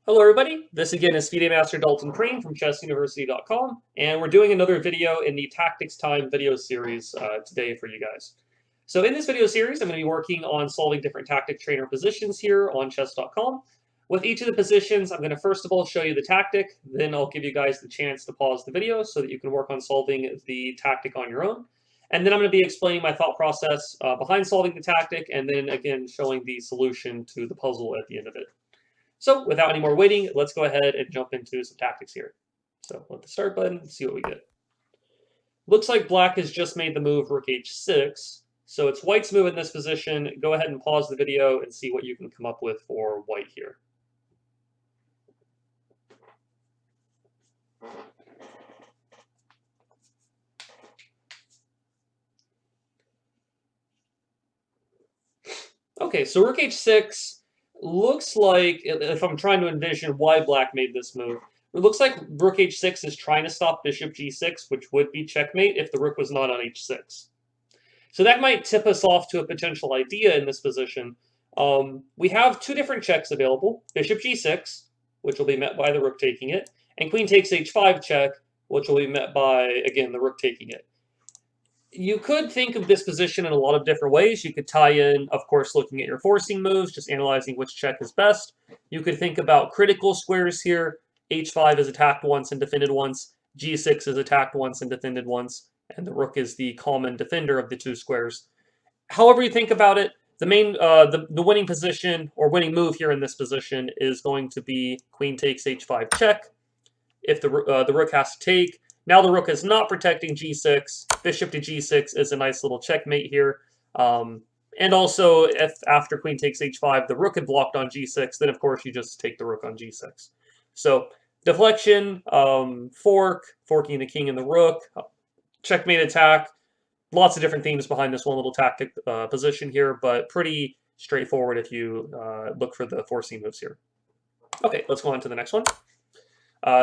Hello everybody, this again is FIDE Master Dalton Perrine from chessuniversity.com, and we're doing another video in the Tactics Time video series today for you guys. So in this video series, I'm going to be working on solving different tactic trainer positions here on chess.com. With each of the positions, I'm going to first of all show you the tactic, then I'll give you guys the chance to pause the video so that you can work on solving the tactic on your own. And then I'm going to be explaining my thought process behind solving the tactic, and then again showing the solution to the puzzle at the end of it. So without any more waiting, let's go ahead and jump into some tactics here. So hit the start button and see what we get. Looks like black has just made the move rook h6. So it's white's move in this position. Go ahead and pause the video and see what you can come up with for white here. Okay, so rook h6 looks like, if I'm trying to envision why black made this move, it looks like rook h6 is trying to stop bishop g6, which would be checkmate if the rook was not on h6. So that might tip us off to a potential idea in this position. We have two different checks available, bishop g6, which will be met by the rook taking it, and queen takes h5 check, which will be met by, again, the rook taking it. You could think of this position in a lot of different ways. You could tie in, of course, looking at your forcing moves, just analyzing which check is best. You could think about critical squares here. h5 is attacked once and defended once. g6 is attacked once and defended once. And the rook is the common defender of the two squares. However you think about it, the winning position or winning move here in this position is going to be queen takes h5 check. If the rook has to take, now the rook is not protecting g6. Bishop to g6 is a nice little checkmate here. And also, if after queen takes h5, the rook had blocked on g6, then of course you just take the rook on g6. So deflection, forking the king and the rook, checkmate attack. Lots of different themes behind this one little tactic position here, but pretty straightforward if you look for the forcing moves here. Okay, let's go on to the next one.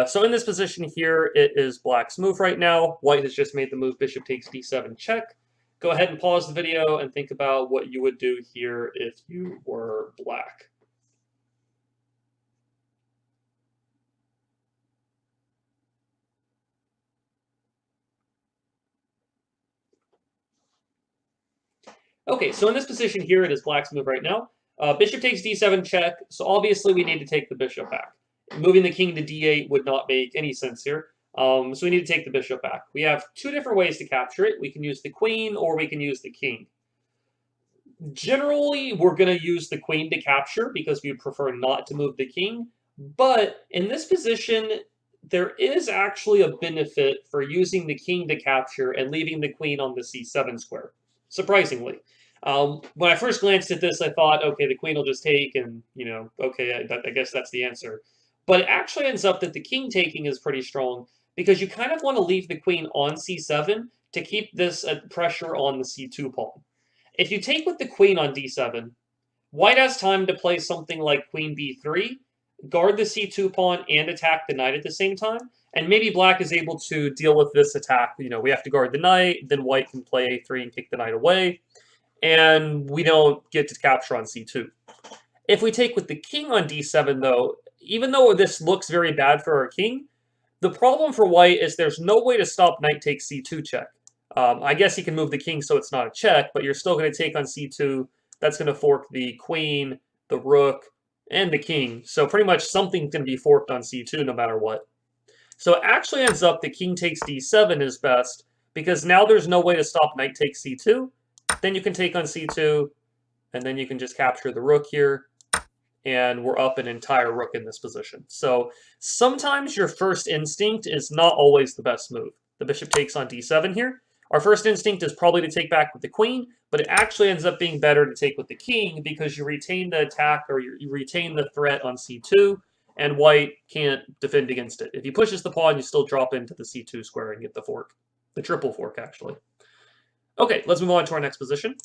So in this position here, it is black's move right now. White has just made the move bishop takes d7 check. Go ahead and pause the video and think about what you would do here if you were black. Okay, so in this position here, it is black's move right now. Bishop takes d7 check, so obviously we need to take the bishop back. Moving the king to d8 would not make any sense here. So we need to take the bishop back. We have two different ways to capture it. We can use the queen or we can use the king. Generally, we're going to use the queen to capture because we would prefer not to move the king. But in this position, there is actually a benefit for using the king to capture and leaving the queen on the c7 square, surprisingly. When I first glanced at this, I thought, okay, the queen will just take and, okay, I guess that's the answer. But it actually ends up that the king taking is pretty strong because you kind of want to leave the queen on c7 to keep this pressure on the c2 pawn. If you take with the queen on d7, white has time to play something like queen b3, guard the c2 pawn, and attack the knight at the same time. And maybe black is able to deal with this attack. We have to guard the knight, then white can play a3 and kick the knight away. And we don't get to capture on c2. If we take with the king on d7, though, even though this looks very bad for our king, the problem for white is there's no way to stop knight takes c2 check. I guess you can move the king so it's not a check, but you're still going to take on c2. That's going to fork the queen, the rook, and the king. So pretty much something's going to be forked on c2 no matter what. So it actually ends up the king takes d7 is best because now there's no way to stop knight takes c2. Then you can take on c2, and then you can just capture the rook here, and we're up an entire rook in this position. So sometimes your first instinct is not always the best move. The bishop takes on d7 here. Our first instinct is probably to take back with the queen, but it actually ends up being better to take with the king because you retain the attack or you retain the threat on c2, and white can't defend against it. If he pushes the pawn, you still drop into the c2 square and get the fork. The triple fork, actually. Okay, let's move on to our next position.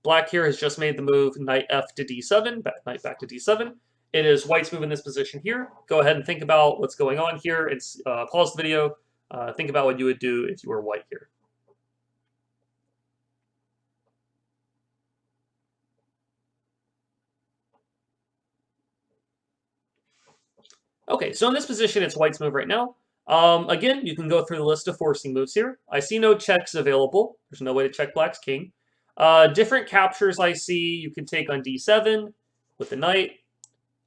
Black here has just made the move knight f to d7, knight back to d7. It is white's move in this position here. Go ahead and think about what's going on here. It's pause the video. Think about what you would do if you were white here. Okay, so in this position, it's white's move right now. Again, you can go through the list of forcing moves here. I see no checks available. There's no way to check black's king. Different captures I see. You can take on d7 with the knight.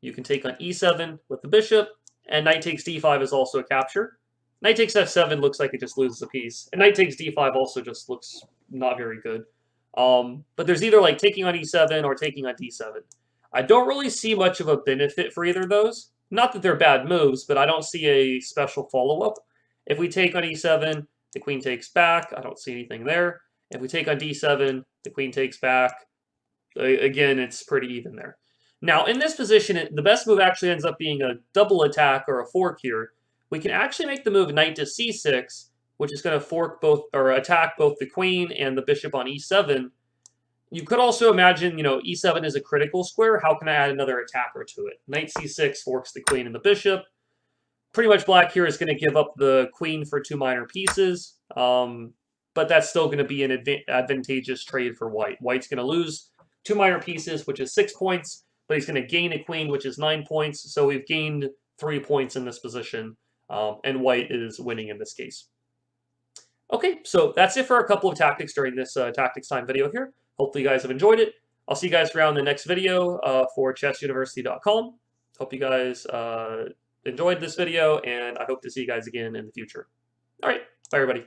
You can take on e7 with the bishop. And knight takes d5 is also a capture. Knight takes f7 looks like it just loses a piece. And knight takes d5 also just looks not very good. But there's either like taking on e7 or taking on d7. I don't really see much of a benefit for either of those. Not that they're bad moves, but I don't see a special follow-up. If we take on e7, the queen takes back. I don't see anything there. If we take on d7, the queen takes back. Again, it's pretty even there. Now, in this position, the best move actually ends up being a double attack or a fork here. We can actually make the move knight to c6, which is going to fork both or attack both the queen and the bishop on e7. You could also imagine, e7 is a critical square. How can I add another attacker to it? Knight c6 forks the queen and the bishop. Pretty much black here is going to give up the queen for 2 minor pieces, but that's still going to be an advantageous trade for white. White's going to lose 2 minor pieces, which is 6 points, but he's going to gain a queen, which is 9 points. So we've gained 3 points in this position, and white is winning in this case. Okay, so that's it for a couple of tactics during this tactics time video here. Hopefully you guys have enjoyed it. I'll see you guys around the next video for chessuniversity.com. Hope you guys enjoyed this video, and I hope to see you guys again in the future. All right, bye everybody.